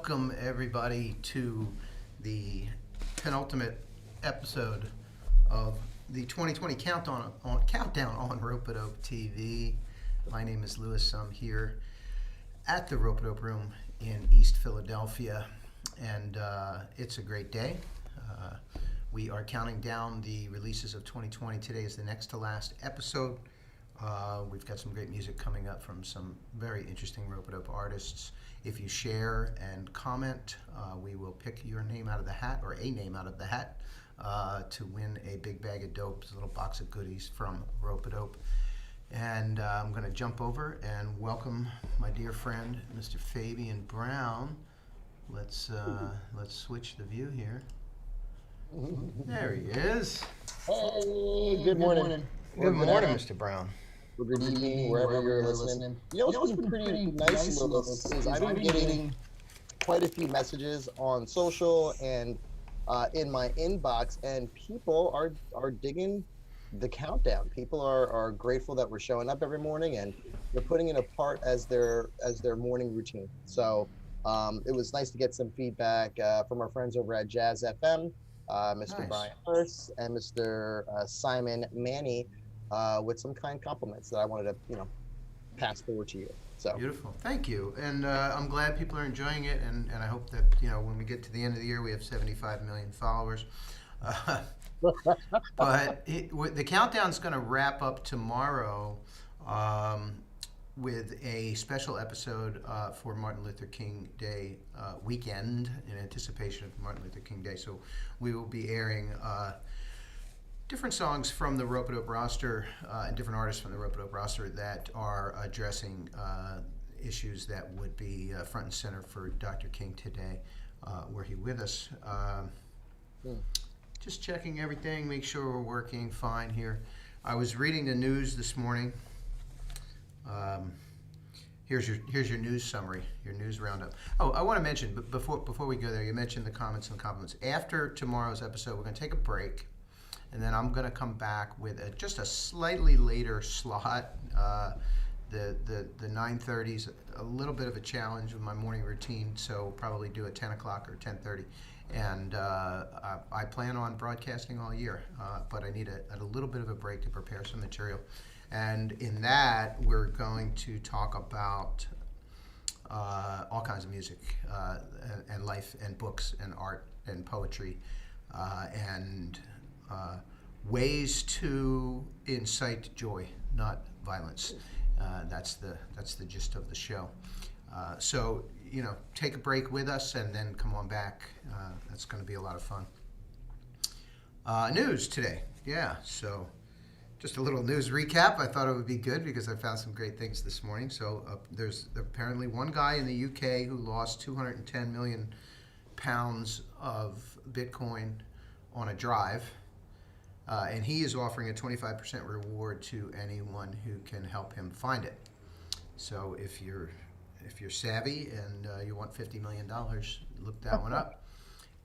welcome everybody to the penultimate episode of the 2020 countdown on RopeadopeTV. My name is Lewis. I'm here at the Rope-a-Dope Room in East Philadelphia, and it's a great day. We are counting down the releases of 2020. Today is the next to last episode. We've got some great music coming up from some very interesting Rope-a-Dope artists. If you share and comment, we will pick your name out of the hat, or a name out of the hat, to win a big bag of dope, a little box of goodies from Rope-a-Dope. And I'm going to jump over and welcome my dear friend, Mr. Fabian Brown. Let's switch the view here. There he is. Hey, good morning. Good morning, Mr. Brown. Good evening, wherever you're listening. You know what's been pretty nice, Lewis, is I've been getting quite a few messages on social and in my inbox, and people are digging the countdown. People are grateful that we're showing up every morning, and they're putting it apart as their morning routine. So it was nice to get some feedback from our friends over at Jazz FM, Mr. Nice. Brian Hurst and Mr. Simon Manny, with some kind compliments that I wanted to, pass forward to you. So Beautiful. Thank you. And I'm glad people are enjoying it, and I hope that, when we get to the end of the year, we have 75 million followers. But the countdown's going to wrap up tomorrow with a special episode for Martin Luther King Day weekend, in anticipation of Martin Luther King Day. So we will be airing different songs from the Rope-a-Dope roster and different artists from the Rope-a-Dope roster that are addressing issues that would be front and center for Dr. King today, were he with us. Just checking everything, make sure we're working fine here. I was reading the news this morning. Here's your news summary, your news roundup. Oh, I want to mention, but before we go there, you mentioned the comments and compliments. After tomorrow's episode, we're going to take a break, and then I'm going to come back with just a slightly later slot. The 9:30 is a little bit of a challenge with my morning routine, so probably do it 10 o'clock or 10:30. And I plan on broadcasting all year, but I need a little bit of a break to prepare some material. And in that, we're going to talk about all kinds of music and life and books and art and poetry and ways to incite joy, not violence. That's the gist of the show. So, take a break with us and then come on back. That's going to be a lot of fun. News today. Yeah, so just a little news recap. I thought it would be good because I found some great things this morning. So there's apparently one guy in the UK who lost 210 million pounds of Bitcoin on a drive. And he is offering a 25% reward to anyone who can help him find it. So if you're savvy and you want $50 million, look that one up.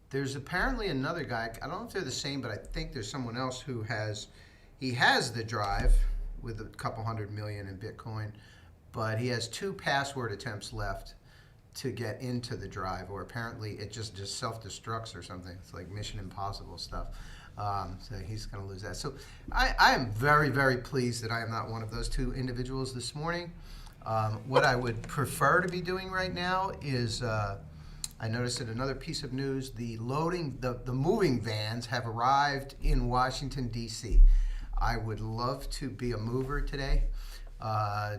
There's apparently another guy. I don't know if they're the same, but I think there's someone else who has the drive with a couple hundred million in Bitcoin, but he has 2 password attempts left to get into the drive, or apparently it just self-destructs or something. It's like Mission Impossible stuff. So he's going to lose that. So I am very, very pleased that I am not one of those 2 individuals this morning. What I would prefer to be doing right now is, I noticed in another piece of news, the moving vans have arrived in Washington, D.C. I would love to be a mover today,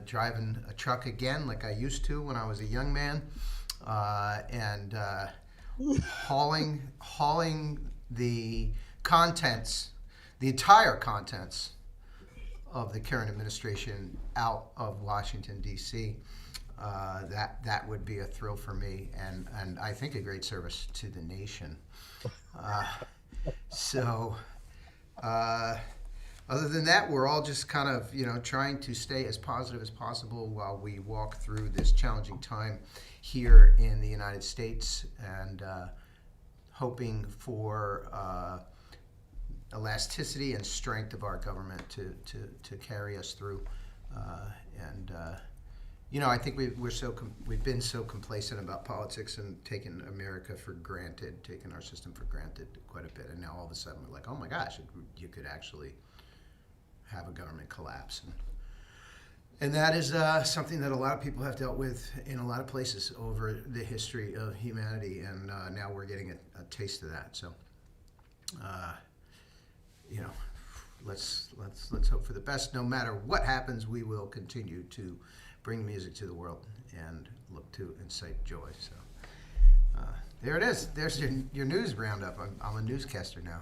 driving a truck again like I used to when I was a young man, and hauling the entire contents of the current administration out of Washington, D.C. That would be a thrill for me, and I think a great service to the nation. Other than that, we're all just kind of, trying to stay as positive as possible while we walk through this challenging time here in the United States, and hoping for elasticity and strength of our government to carry us through, and I think we've been so complacent about politics and taken America for granted, taken our system for granted quite a bit, and now all of a sudden we're like, oh my gosh, you could actually have a government collapse, and that is something that a lot of people have dealt with in a lot of places over the history of humanity, and now we're getting a taste of that. So, you know, let's hope for the best. No matter what happens, we will continue to bring music to the world and look to incite joy. So there it is. There's your news roundup. I'm a newscaster now.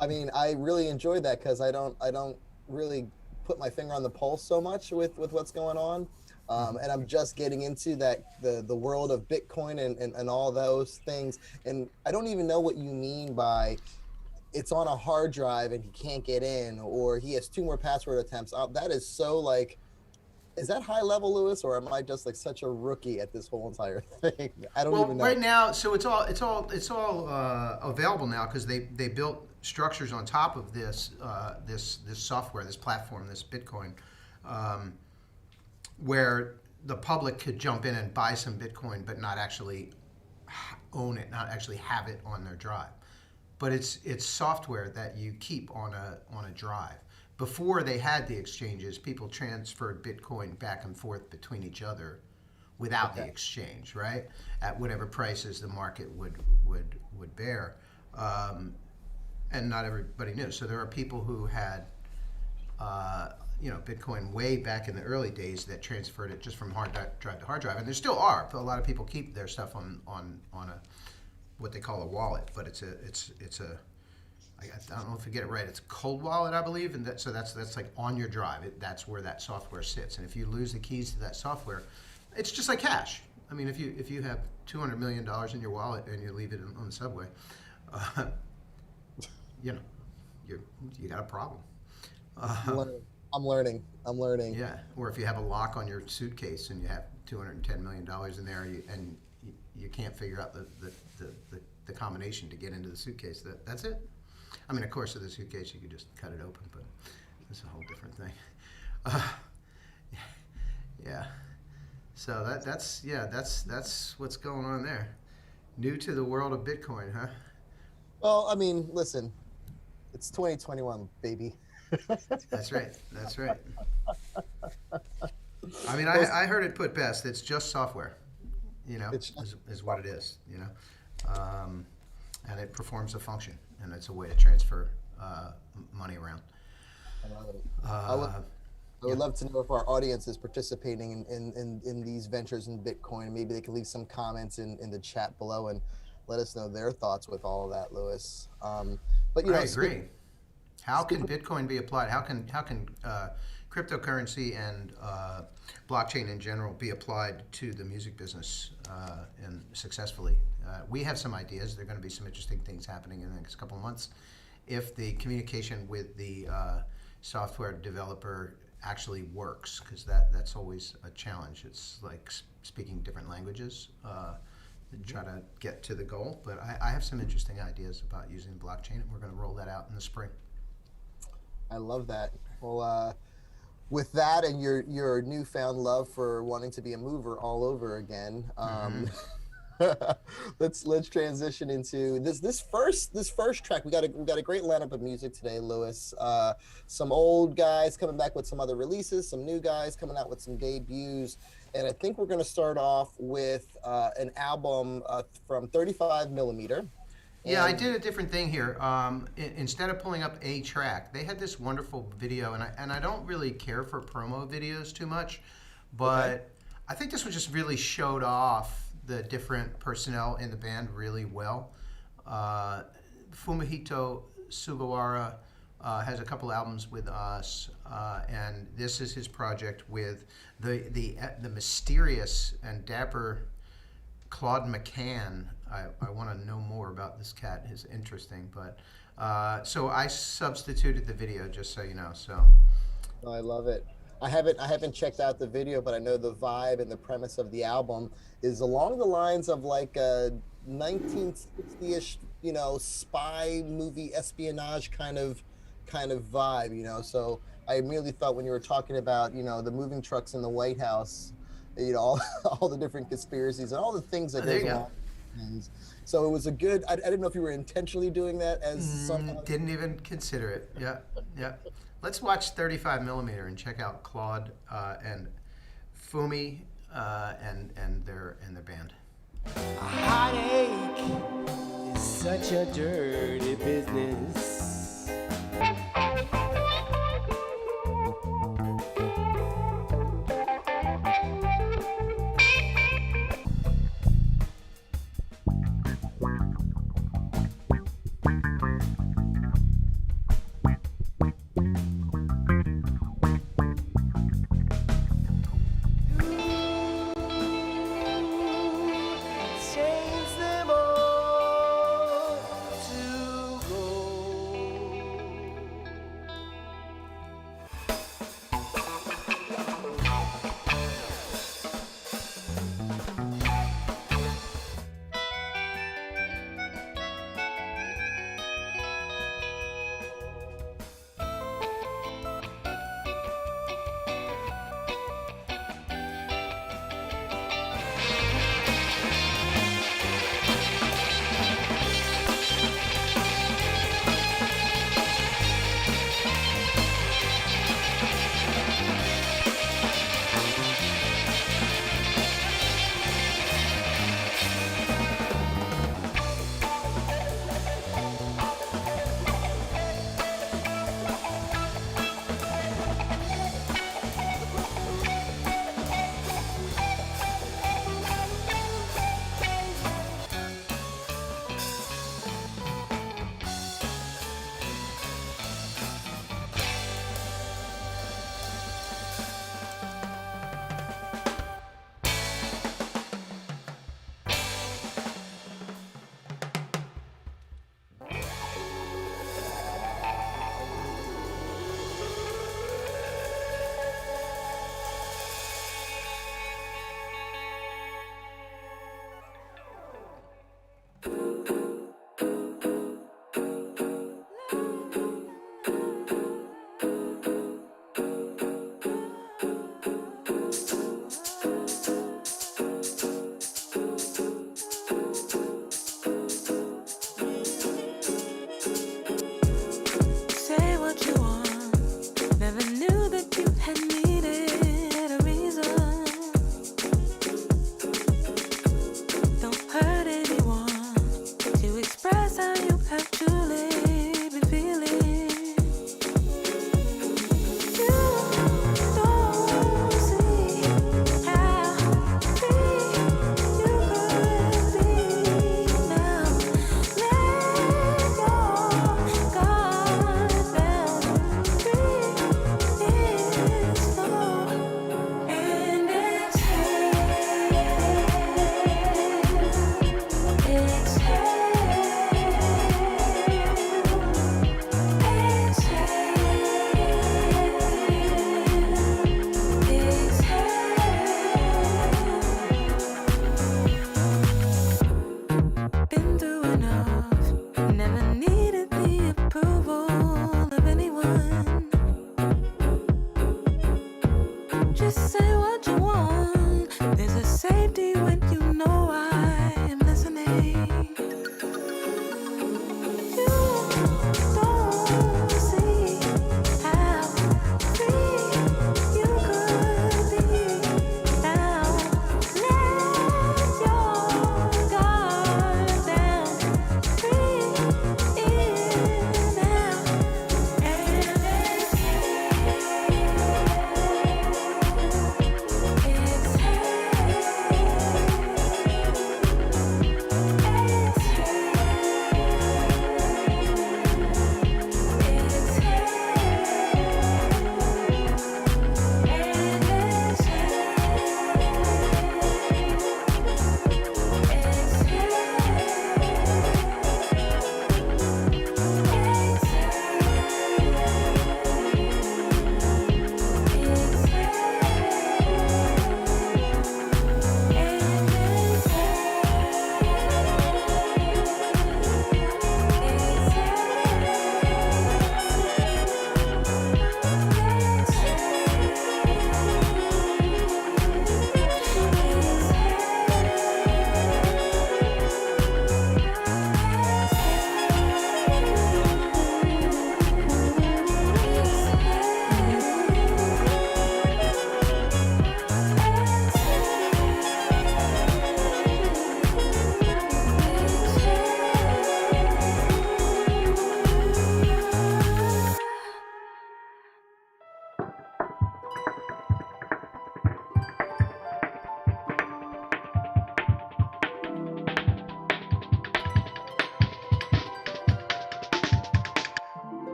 I mean, I really enjoyed that because I don't really put my finger on the pulse so much with what's going on. And I'm just getting into the world of Bitcoin and all those things. And I don't even know what you mean by it's on a hard drive and he can't get in, or he has 2 more password attempts. That is so like, is that high level, Lewis, or am I just like such a rookie at this whole entire thing? I don't even know. Right now, so it's all available now because they built structures on top of this software, this platform, this Bitcoin, where the public could jump in and buy some Bitcoin, but not actually own it, not actually have it on their drive. But it's software that you keep on a drive. Before they had the exchanges, people transferred Bitcoin back and forth between each other without the exchange, right? At whatever prices the market would bear. And not everybody knew. So there are people who had Bitcoin way back in the early days that transferred it just from hard drive to hard drive. And there still are. A lot of people keep their stuff on a what they call a wallet, but it's a I don't know if I get it right. It's a cold wallet, I believe, and so that's like on your drive. That's where that software sits. And if you lose the keys to that software, it's just like cash. I mean, if you have $200 million in your wallet and you leave it on the subway, you got a problem. I'm learning. Yeah. Or if you have a lock on your suitcase and you have $210 million in there, and you can't figure out the combination to get into the suitcase, that's it. I mean, of course, with the suitcase, you could just cut it open, but that's a whole different thing. Yeah. So that's what's going on there. New to the world of Bitcoin, huh? Well, I mean, listen, it's 2021, baby. That's right. I mean, I heard it put best. It's just software, is what it is, and it performs a function, and it's a way to transfer money around. I love it. I would love to know if our audience is participating in these ventures in Bitcoin. Maybe they can leave some comments in the chat below and let us know their thoughts with all of that, Lewis. But I agree. How can Bitcoin be applied? How can cryptocurrency and blockchain in general be applied to the music business and successfully? We have some ideas. There are going to be some interesting things happening in the next couple of months if the communication with the software developer actually works, because that's always a challenge. It's like speaking different languages and try to get to the goal. But I have some interesting ideas about using blockchain, and we're going to roll that out in the spring. I love that. Well, with that and your newfound love for wanting to be a mover all over again, let's transition into this first track. We got a great lineup of music today, Lewis. Some old guys coming back with some other releases, some new guys coming out with some debuts, and I think we're going to start off with an album from 35 Millimeter. Yeah, I did a different thing here. Instead of pulling up a track, they had this wonderful video, and I don't really care for promo videos too much, but I think this one just really showed off the different personnel in the band really well. Fumihito Sugawara has a couple albums with us, and this is his project with the mysterious and dapper Claude McCann. I want to know more about this cat. It's interesting, but so I substituted the video, just so you know. So I love it. I haven't checked out the video, but I know the vibe and the premise of the album is along the lines of like a 1960-ish, spy movie espionage kind of vibe, So I immediately thought when you were talking about, the moving trucks in the White House, all, all the different conspiracies and all the things that There goes you go. along. And so it was a good. I didn't know if you were intentionally doing that as somehow. Didn't even consider it. Yeah, yeah. Let's watch 35 millimeter and check out Claude and Fumi and their band. A heartache is such a dirty business. Change them all to gold.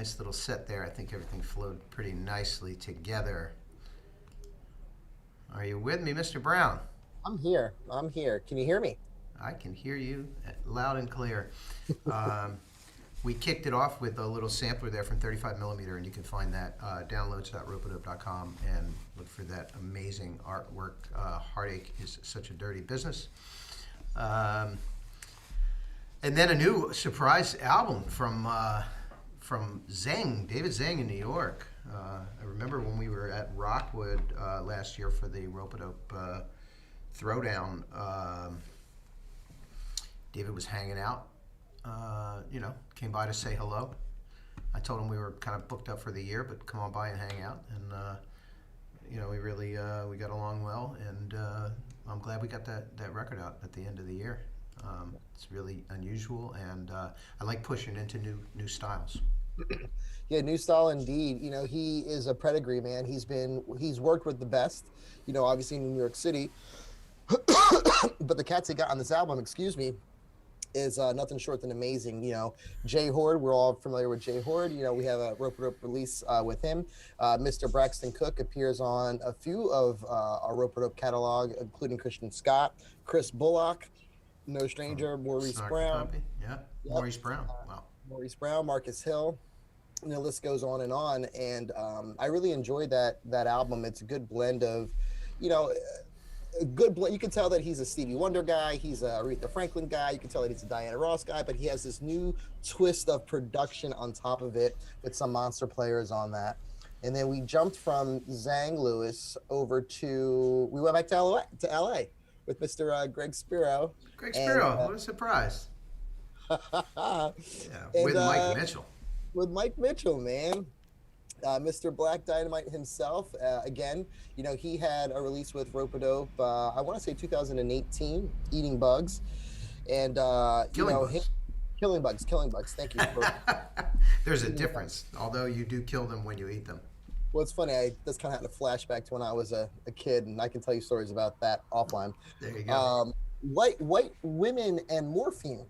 Nice little set there. I think everything flowed pretty nicely together. Are you with me, Mr. Brown? I'm here. Can you hear me? I can hear you loud and clear. We kicked it off with a little sampler there from 35 millimeter, and you can find that downloads.ropeadope.com and look for that amazing artwork. Heartache is such a dirty business. And then a new surprise album from Zeng, David Zeng in New York. I remember when we were at Rockwood last year for the Rope-A-Dope Throwdown. David was hanging out, came by to say hello. I told him we were kind of booked up for the year, but come on by and hang out. And, we really, we got along well, and I'm glad we got that record out at the end of the year. It's really unusual, and I like pushing into new styles. Yeah, new style indeed. He is a pedigree man. He's worked with the best, obviously in New York City. But the cats he got on this album, is nothing short than amazing. Jay Horde, we're all familiar with Jay Horde. We have a Rope-A-Dope release with him. Mr. Braxton Cook appears on a few of our Rope-A-Dope catalog, including Christian Scott, Chris Bullock, no stranger, Maurice Brown. Yeah, Yep. Maurice Brown. Wow. Maurice Brown, Marcus Hill. And the list goes on. And I really enjoyed that album. It's a good blend of, a good blend. You can tell that he's a Stevie Wonder guy. He's a Aretha Franklin guy. You can tell that he's a Diana Ross guy, but he has this new twist of production on top of it with some monster players on that. And then we jumped from Zang Lewis we went back to LA with Mr. Greg Spiro. Greg Spiro, what a surprise. With Mike Mitchell. With Mike Mitchell, man. Mr. Black Dynamite himself, again, he had a release with Rope-A-Dope, I want to say 2018, Eating Bugs. And, Killing Bugs. Thank you. There's a difference, although you do kill them when you eat them. Well, it's funny. I just kind of had a flashback to when I was a kid, and I can tell you stories about that offline. There you go. White women and morphine.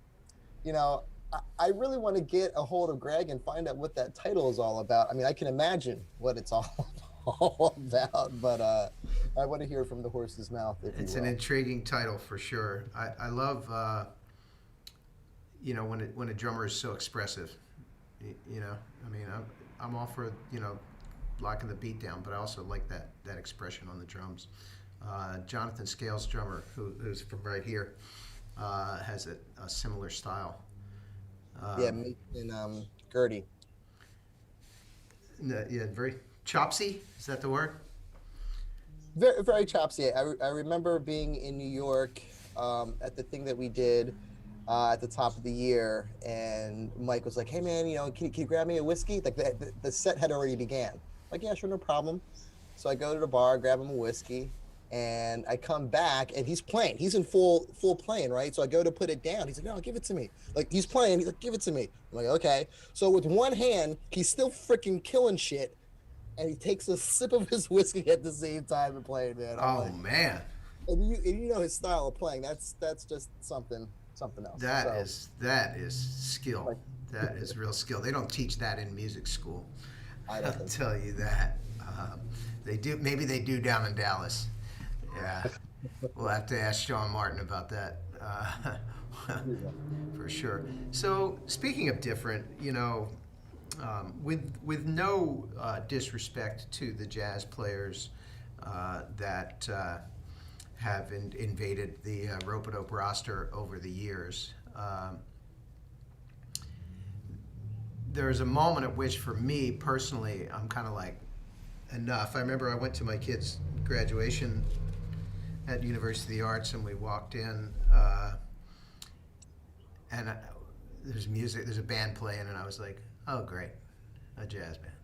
I really want to get a hold of Greg and find out what that title is all about. I mean, I can imagine what it's all about, but I want to hear from the horse's mouth. It's an intriguing title for sure. I love, when a drummer is so expressive. I'm all for locking the beat down, but I also like that expression on the drums. Jonathan Scales, drummer, who's from right here, has a similar style. Me and Gertie. Very chopsy. Is that the word? Very, very chopsy. I remember being in New York at the thing that we did at the top of the year, and Mike was like, "Hey man, can you grab me a whiskey?" Like the set had already began. Like, yeah, sure, no problem. So I go to the bar, grab him a whiskey, and I come back, and he's playing. He's in full playing, right? So I go to put it down. He's like, "No, give it to me." Like, he's playing. He's like, "Give it to me." I'm like, "Okay." So with one hand, he's still freaking killing shit, and he takes a sip of his whiskey at the same time and playing, man. Man. And you know his style of playing. That's just something else. That is skill. That is real skill. They don't teach that in music school. I'll tell you that. They do. Maybe they do down in Dallas. Yeah, we'll have to ask Sean Martin about that for sure. So speaking of different, with no disrespect to the jazz players that have invaded the Rope-A-Dope roster over the years, there's a moment at which, for me personally, I'm kind of like, enough. I remember I went to my kid's graduation at University of the Arts, and we walked in, and there's music, there's a band playing, and I was like, "Oh, great, a jazz band."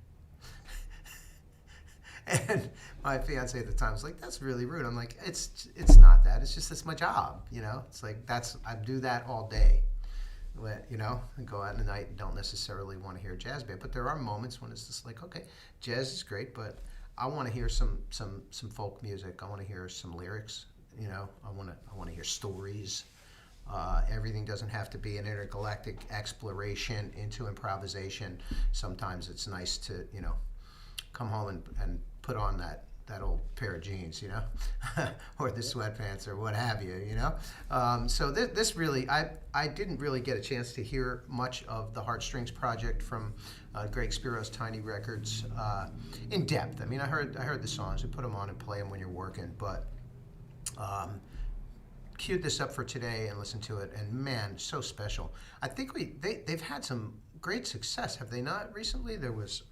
And my fiance at the time was like, "That's really rude." I'm like, "It's not that. It's my job, It's like I do that all day." And go out in the night and don't necessarily want to hear a jazz band. But there are moments when it's just like, okay, jazz is great, but I want to hear some folk music. I want to hear some lyrics. I want to hear stories. Everything doesn't have to be an intergalactic exploration into improvisation. Sometimes it's nice to, come home and put on that old pair of jeans, or the sweatpants or what have you, So this really, I didn't really get a chance to hear much of the Heartstrings project from Greg Spiro's Tiny Records in depth. I mean, I heard the songs. We put them on and play them when you're working, but queued this up for today and listened to it, and man, so special. I think they've had some great success, have they not? Recently, there was,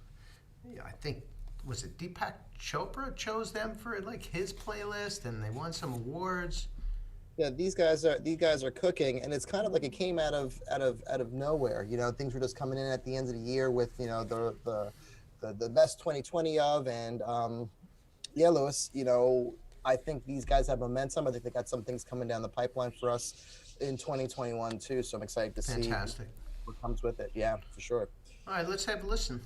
I think, was it Deepak Chopra chose them for like his playlist, and they won some awards. Yeah, these guys are cooking, and it's kind of like it came out of nowhere. Things were just coming in at the end of the year with the best 2020 of, and yeah, Lewis. I think these guys have momentum. I think they got some things coming down the pipeline for us in 2021 too. So I'm excited to see what comes with it. Yeah, for sure. All right, let's have a listen.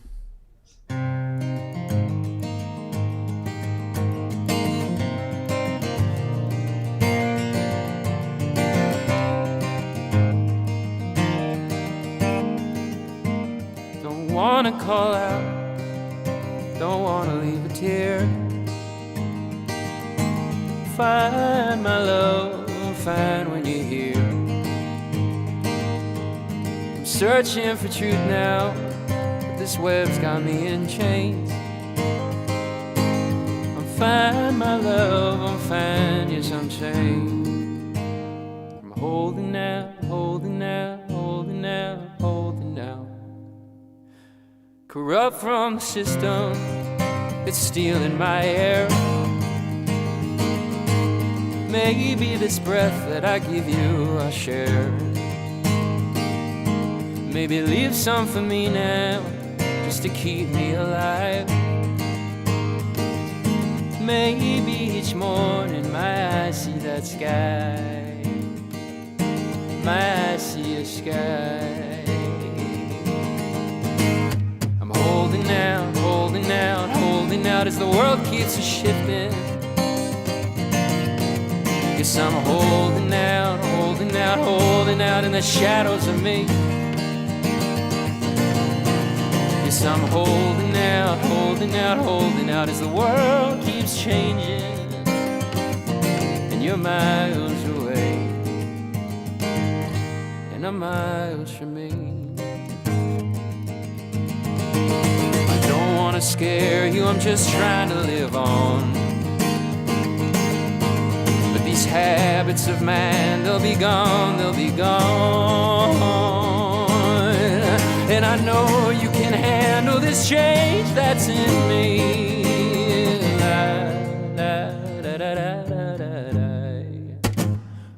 Don't wanna call out, don't wanna leave a tear. Find my love, find when you're here. I'm searching for truth now, but this web's got me in chains. I'm fine, my love, I'm fine, yes I'm chained. I'm holding out, holding out, holding out, holding out. Corrupt from the system, it's stealing my air. Maybe this breath that I give you I'll share. Maybe leave some for me now, just to keep me alive. Maybe each morning my eyes see that sky. My eyes see a sky. I'm holding out, holding out, holding out as the world keeps a shifting. Guess I'm holding out, holding out, holding out in the shadows of me. Yes, I'm holding out, holding out, holding out as the world keeps changing, and you're miles away, and I'm miles from me. I don't want to scare you, I'm just trying to live on. These habits of mine, they'll be gone, they'll be gone. And I know you can handle this change that's in me.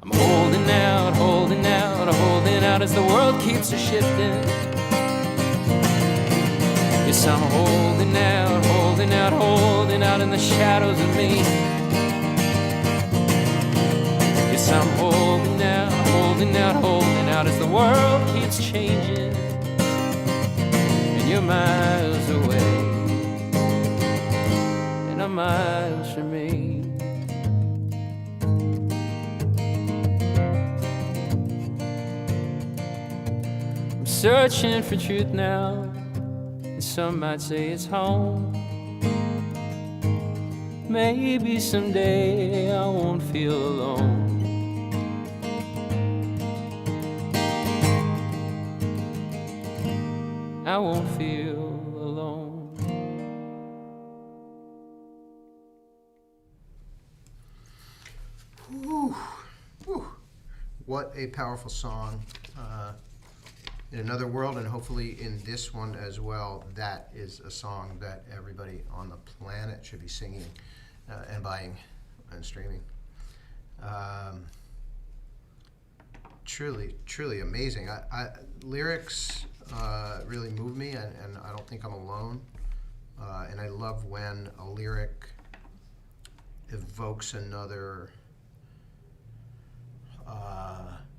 I'm holding out, holding out, holding out as the world keeps a-shifting. Yes, I'm holding out, holding out, holding out in the shadows of me. I'm holding out, holding out, holding out as the world keeps changing, and you're miles away, and I'm miles from me. I'm searching for truth now, and some might say it's home. Maybe someday I won't feel alone. I won't feel alone. Whew. Whew. What a powerful song. In another world, and hopefully in this one as well, that is a song that everybody on the planet should be singing and buying and streaming. Truly, truly amazing. Lyrics really move me, and I don't think I'm alone. And I love when a lyric evokes another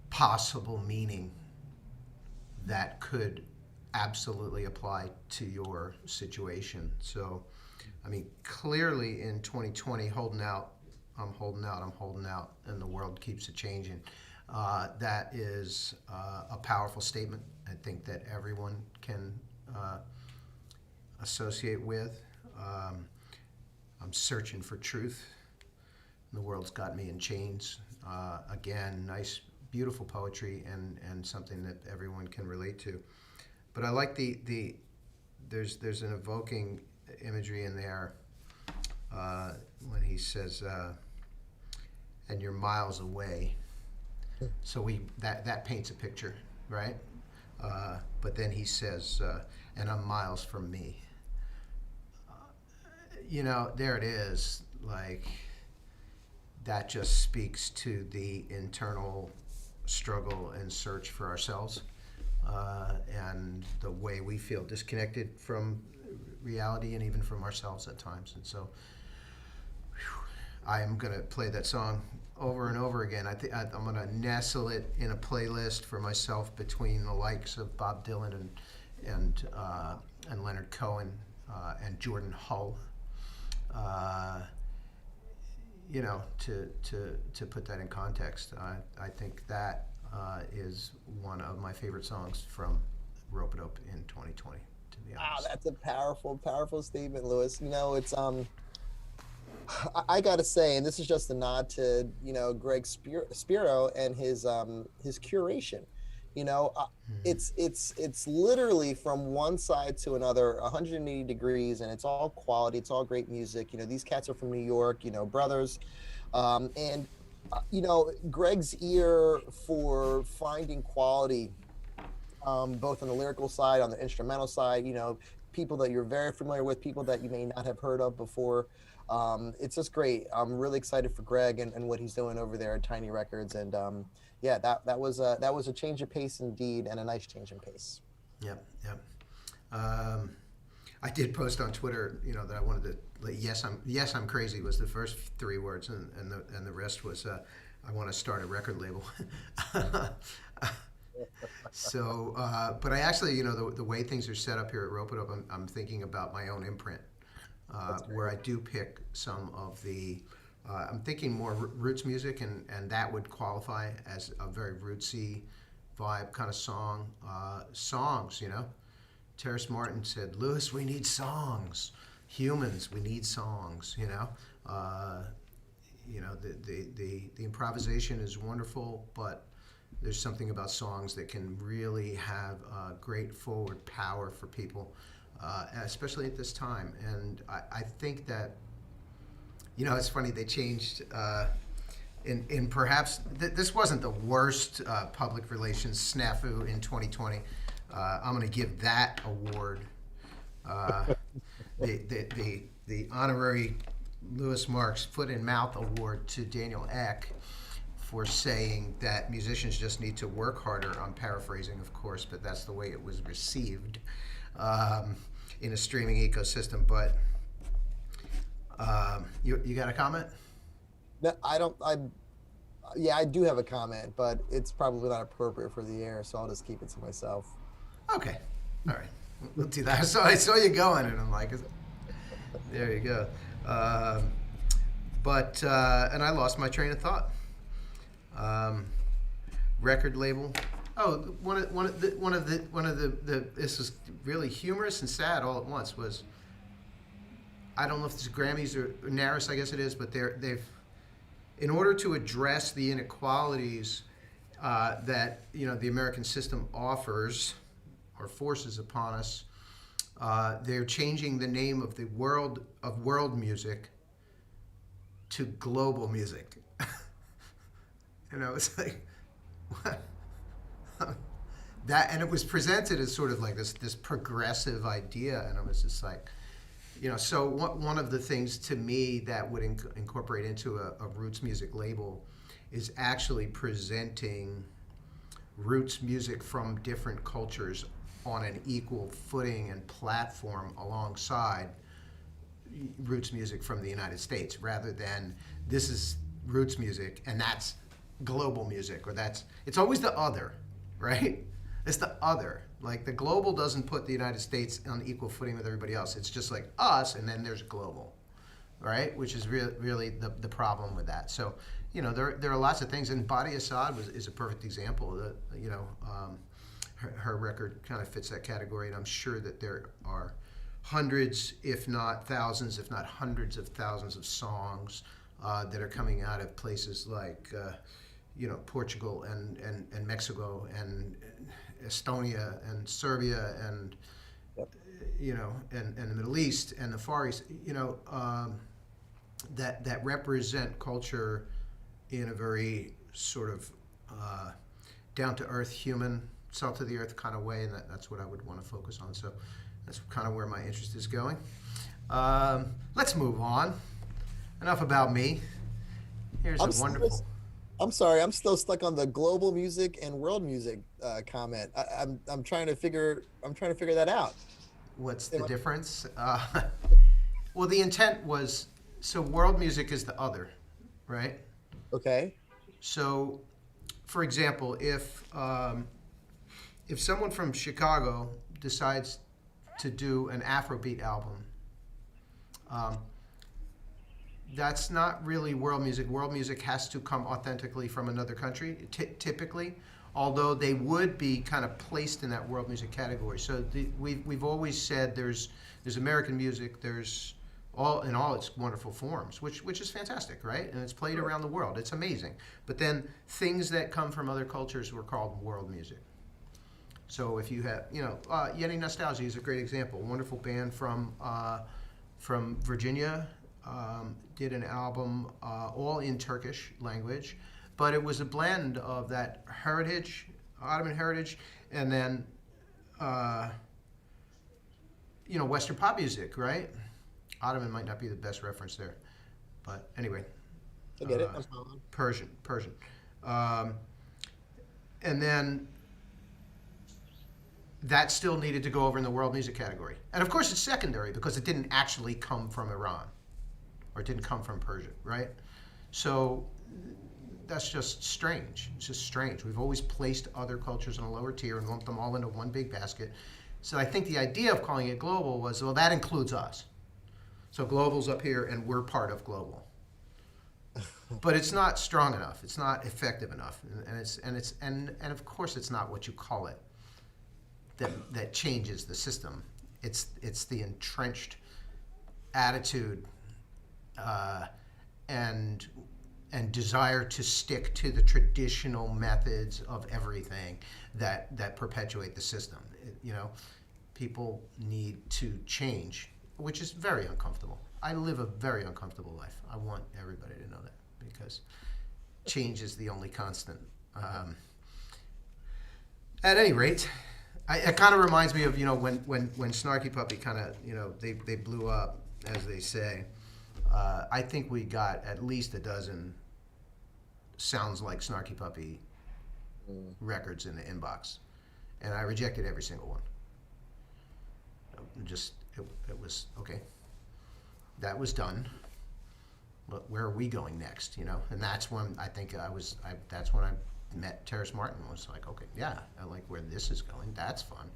possible meaning that could absolutely apply to your situation. So, I mean, clearly in 2020, holding out, I'm holding out, I'm holding out, and the world keeps it changing. that is a powerful statement. I think that everyone can associate with. I'm searching for truth. The world's got me in chains. Again, nice, beautiful poetry and something that everyone can relate to. But I like there's an evoking imagery in there when he says, and you're miles away. So that paints a picture, right? But then he says, and I'm miles from me. There it is. Like, that just speaks to the internal struggle and search for ourselves, and the way we feel disconnected from reality and even from ourselves at times. And so I am going to play that song over and over again. I'm going to nestle it in a playlist for myself between the likes of Bob Dylan and Leonard Cohen and Jordan Hull. To put that in context, I think that is one of my favorite songs from Rope-a-Dope in 2020. To be honest. Wow, that's a powerful, powerful statement, Louis. It's I gotta say, and this is just a nod to Greg Spiro and his curation. It's literally from one side to another, 180 degrees, and it's all quality. It's all great music. These cats are from New York, brothers, and Greg's ear for finding quality, both on the lyrical side, on the instrumental side. People that you're very familiar with, people that you may not have heard of before. It's just great. I'm really excited for Greg and what he's doing over there at Tiny Records, and yeah, that was a change of pace indeed, and a nice change in pace. Yep. I did post on Twitter, that I wanted to. Yes, I'm crazy was the first 3 words, and the rest was I want to start a record label. So, but I actually, the way things are set up here at Rope-a-Dope, I'm thinking about my own imprint, where I do pick some of the. I'm thinking more roots music, and that would qualify as a very rootsy vibe kind of song. Songs, Terrace Martin said, "Louis, we need songs. Humans, we need songs." The improvisation is wonderful, but there's something about songs that can really have great forward power for people, especially at this time. And I think that. It's funny, they changed in perhaps, this wasn't the worst public relations snafu in 2020. I'm going to give that award, the honorary Louis Marks Foot in Mouth Award to Daniel Ek for saying that musicians just need to work harder. I'm paraphrasing, of course, but that's the way it was received in a streaming ecosystem. But you got a comment? No, I don't. I do have a comment, but it's probably not appropriate for the air, so I'll just keep it to myself. Okay, all right, we'll do that. So I saw you going, and I'm like, there you go. But and I lost my train of thought. Record label. Oh, one of the this was really humorous and sad all at once was. I don't know if it's Grammys or NARAS, I guess it is, but they've, in order to address the inequalities that the American system offers or forces upon us, they're changing the name of the world music to global music. It's like what? That, and it was presented as sort of like this progressive idea, and I was just like. So one of the things to me that would incorporate into a roots music label is actually presenting roots music from different cultures on an equal footing and platform alongside roots music from the United States, rather than this is roots music and that's global music, or it's always the other, right? It's the other. Like, the global doesn't put the United States on equal footing with everybody else. It's just like us, and then there's global, right? Which is really the problem with that. So there are lots of things, and Badi Assad is a perfect example. That her record kind of fits that category, and I'm sure that there are hundreds, if not thousands, if not hundreds of thousands of songs that are coming out of places like Portugal and Mexico and Estonia and Serbia and and the Middle East and the Far East, that represent culture in a very sort of down to earth, human, salt of the earth kind of way, and that's what I would want to focus on. So that's kind of where my interest is going. Let's move on. Enough about me. Here's a wonderful. I'm sorry, I'm still stuck on the global music and world music comment. I'm trying to figure that out. What's the difference? Well, the intent was, so world music is the other, right? Okay. So, for example, if someone from Chicago decides to do an Afrobeat album, that's not really world music. World music has to come authentically from another country, typically, although they would be kind of placed in that world music category. So we've always said there's American music, there's in all its wonderful forms, which is fantastic, right? And it's played around the world. It's amazing. But then things that come from other cultures were called world music. So if you have, Yeni Nostalgia is a great example. A wonderful band from Virginia, did an album all in Turkish language, but it was a blend of that heritage, Ottoman heritage, and then Western pop music, right? Ottoman might not be the best reference there, but anyway. I get it. I'm following. Persian. And then that still needed to go over in the world music category. And of course it's secondary because it didn't actually come from Iran, or it didn't come from Persia, right? So that's just strange. It's just strange. We've always placed other cultures in a lower tier and lumped them all into one big basket. So I think the idea of calling it global was, well, that includes us. So global's up here and we're part of global. But it's not strong enough. It's not effective enough. And of course it's not what you call it that changes the system. It's the entrenched attitude and desire to stick to the traditional methods of everything that perpetuate the system. People need to change, which is very uncomfortable. I live a very uncomfortable life. I want everybody to know that because change is the only constant. At any rate, it kind of reminds me of when Snarky Puppy kind of they blew up, as they say. I think we got at least a dozen sounds like Snarky Puppy records in the inbox, and I rejected every single one. It was okay. That was done. But where are we going next? And that's when I think that's when I met Terrace Martin. Was like, okay, yeah, I like where this is going. That's fun.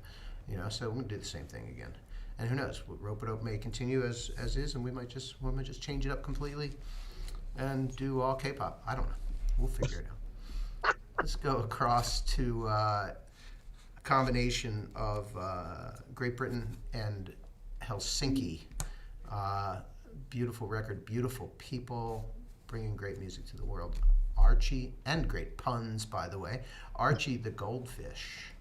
So we'll do the same thing again. And who knows? Rope-a-dope may continue as is, and we might just change it up completely and do all K-pop. I don't know. We'll figure it out. Let's go across to a combination of Great Britain and Helsinki. Beautiful record, beautiful people, bringing great music to the world. Archie, and great puns, by the way. Archie the Goldfish.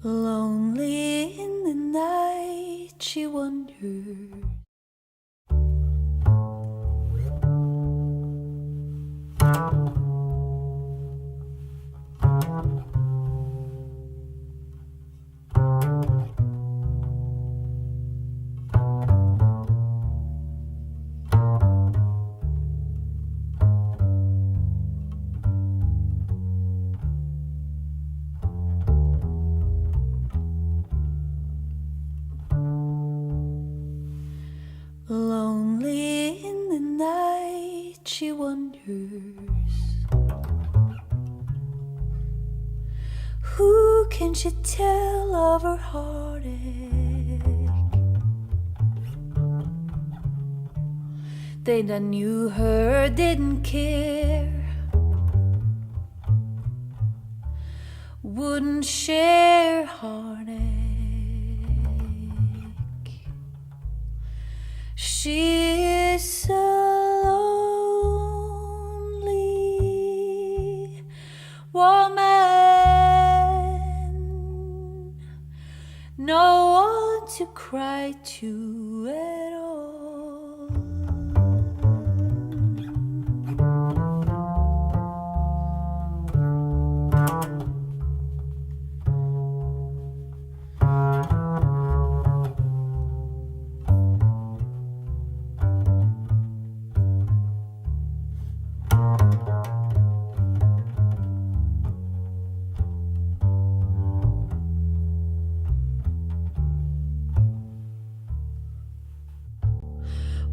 Lonely in the night, she wondered. Lonely in the night, she wonders, who can she tell of her heartache? They that knew her didn't care, wouldn't share heartache. She is so lonely woman, no one to cry to at all.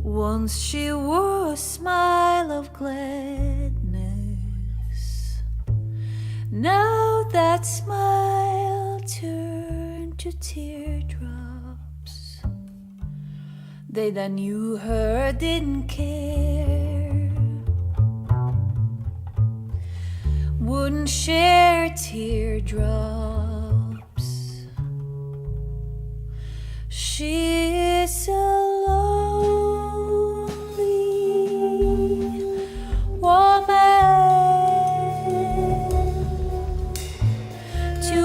Once she wore a smile of gladness, now that smile turned to teardrops. They that knew her didn't care, wouldn't share teardrops. She is alone woman to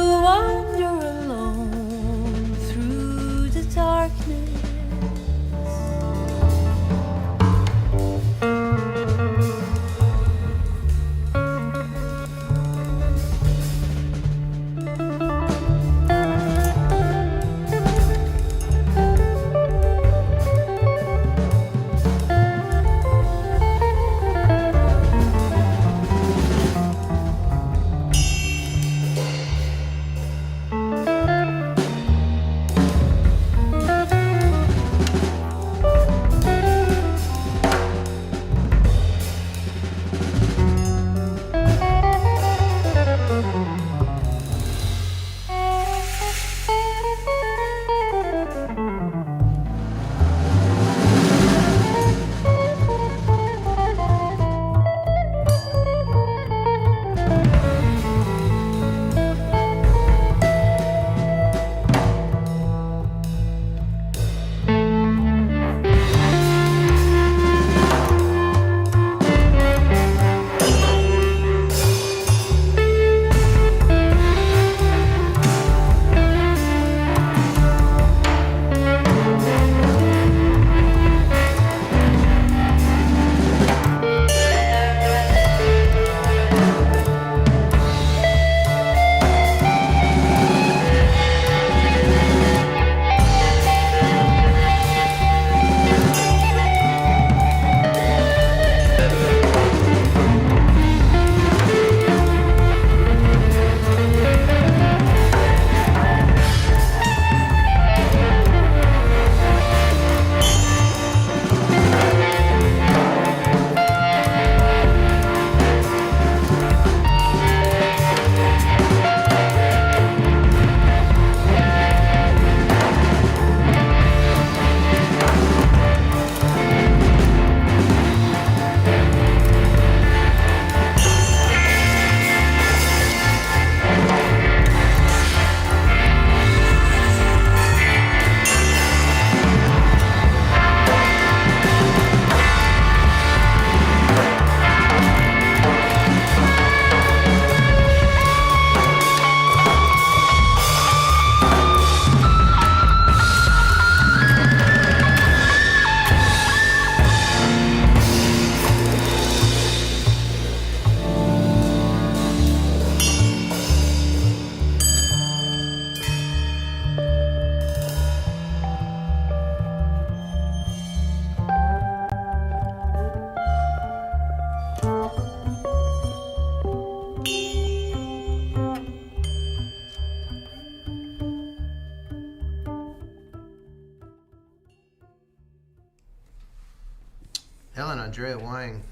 Ellen Andrea Wang.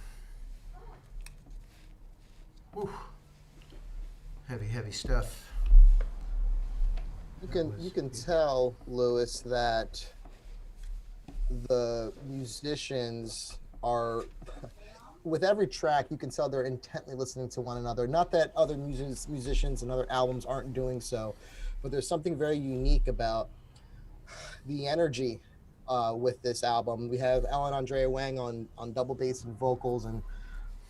Whew. Heavy stuff. You can tell, Lewis, that the musicians are, with every track, you can tell they're intently listening to one another. Not that other musicians and other albums aren't doing so, but there's something very unique about the energy with this album. We have Ellen Andrea Wang on double bass and vocals, and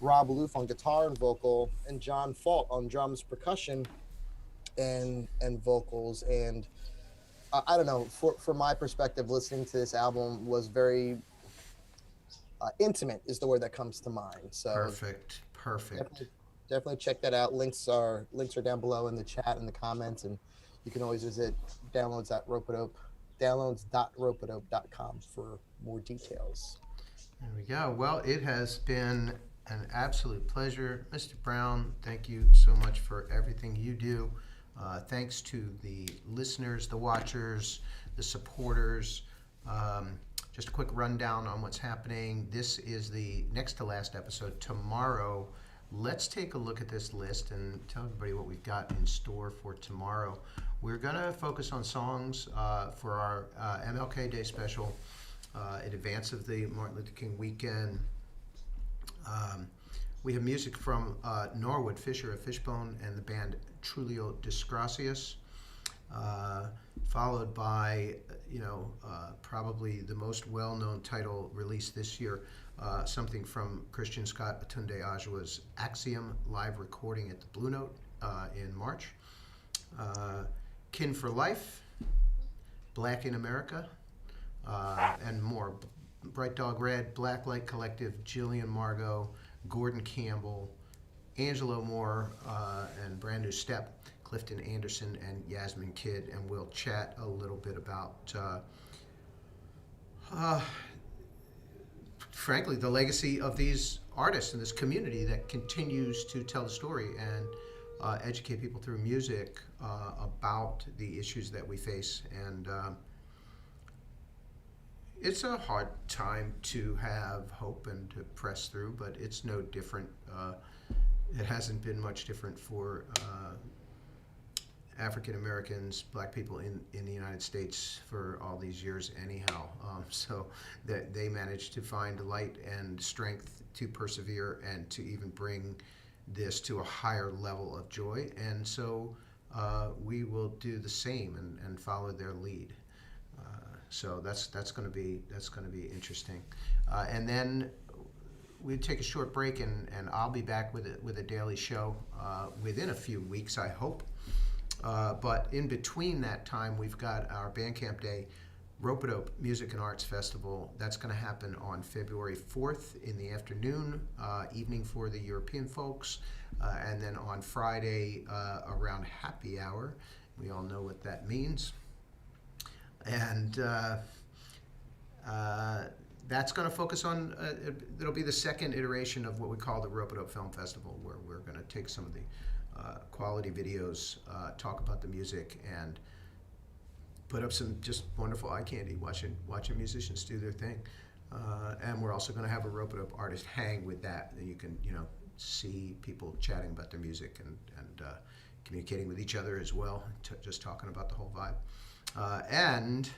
Rob Loof on guitar and vocal, and John Fault on drums, percussion, and vocals. And I don't know, for my perspective, listening to this album was very intimate is the word that comes to mind. So Perfect. definitely check that out. Links are down below in the chat and the comments, and you can always visit downloads.ropeadope.com for more details. There we go. Well, it has been an absolute pleasure. Mr. Brown, thank you so much for everything you do. Thanks to the listeners, the watchers, the supporters. Just a quick rundown on what's happening. This is the next to last episode. Tomorrow, let's take a look at this list and tell everybody what we've got in store for tomorrow. We're going to focus on songs for our MLK Day special in advance of the Martin Luther King weekend. We have music from Norwood Fisher of Fishbone and the band Trulio Disgracias, followed by, probably the most well-known title released this year, something from Christian Scott Atunde Ajua's Axiom live recording at the Blue Note in March. Kin for Life, Black in America, and more. Bright Dog Red, Blacklight Collective, Jillian Margot, Gordon Campbell, Angelo Moore, and Brand New Step, Clifton Anderson, and Yasmin Kidd. And we'll chat a little bit about, frankly, the legacy of these artists and this community that continues to tell the story and educate people through music about the issues that we face. And it's a hard time to have hope and to press through, but it's no different. It hasn't been much different for African Americans, black people in the United States for all these years anyhow. So that they managed to find light and strength to persevere and to even bring this to a higher level of joy. And so we will do the same and follow their lead. So that's going to be interesting. And then we take a short break, and I'll be back with a daily show within a few weeks, I hope. But in between that time, we've got our Bandcamp Day Rope-a-Dope Music and Arts Festival. That's going to happen on February 4th in the afternoon, evening for the European folks, and then on Friday around happy hour. We all know what that means. And that's going to focus on, it'll be the second iteration of what we call the Rope-a-Dope Film Festival, where we're going to take some of the quality videos, talk about the music, and put up some just wonderful eye candy watching musicians do their thing. And we're also going to have a Rope-a-Dope artist hang with that, and you can see people chatting about their music and communicating with each other as well, just talking about the whole vibe. And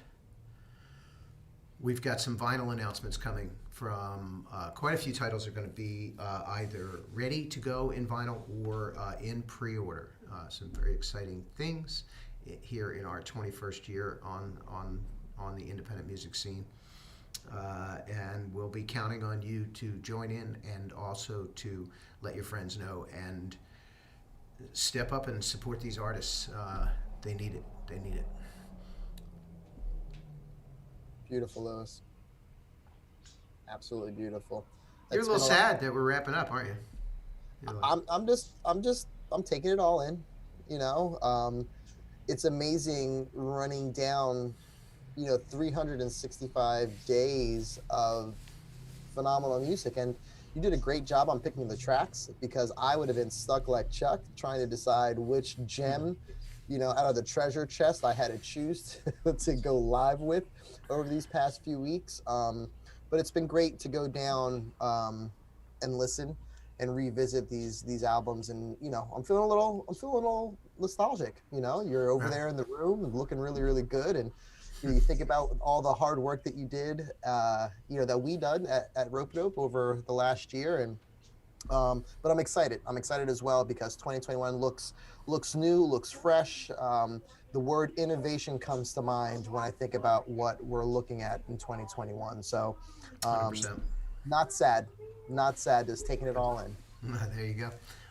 we've got some vinyl announcements coming from quite a few titles are going to be either ready to go in vinyl or in pre-order. Some very exciting things here in our 21st year on the independent music scene. And we'll be counting on you to join in and also to let your friends know and step up and support these artists. They need it. They need it. Beautiful, Lewis. Absolutely beautiful. You're a little sad that we're wrapping up, aren't you? I'm taking it all in. It's amazing running down, 365 days of phenomenal music, and you did a great job on picking the tracks, because I would have been stuck like Chuck trying to decide which gem, out of the treasure chest I had to choose to go live with over these past few weeks. but it's been great to go down and listen and revisit these albums. And I'm feeling a little nostalgic. You're over there in the room and looking really, really good, and you think about all the hard work that you did, that we done at Rope-a-Dope over the last year. And but I'm excited. I'm excited as well because 2021 looks new, looks fresh. The word innovation comes to mind when I think about what we're looking at in 2021. So, 100%. not sad, just taking it all in. There you go.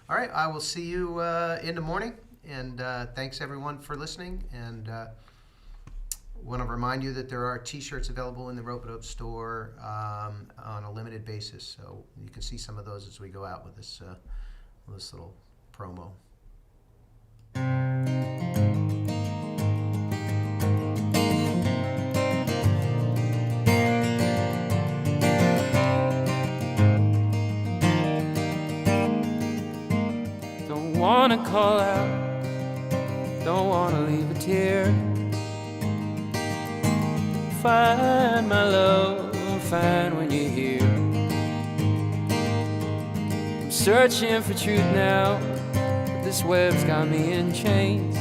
All right, I will see you in the morning, and thanks everyone for listening. And want to remind you that there are T-shirts available in the Rope-a-Dope store on a limited basis, so you can see some of those as we go out with this little promo. Don't wanna call out, don't wanna leave a tear. Find my love, find when you're here. I'm searching for truth now, but this web's got me in chains.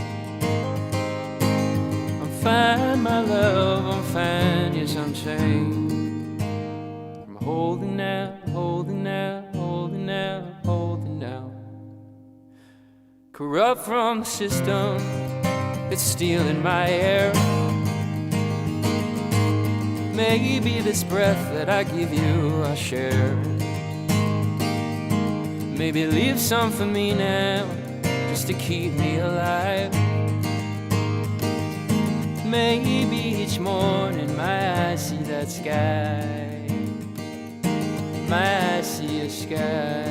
I'm fine, my love, I'm fine, yes I'm chained. I'm holding out, holding out, holding out, holding out. Corrupt from the system, it's stealing my air. Maybe this breath that I give you, I share. Maybe leave some for me now, just to keep me alive. Maybe each morning my eyes see that sky. My eyes see a sky.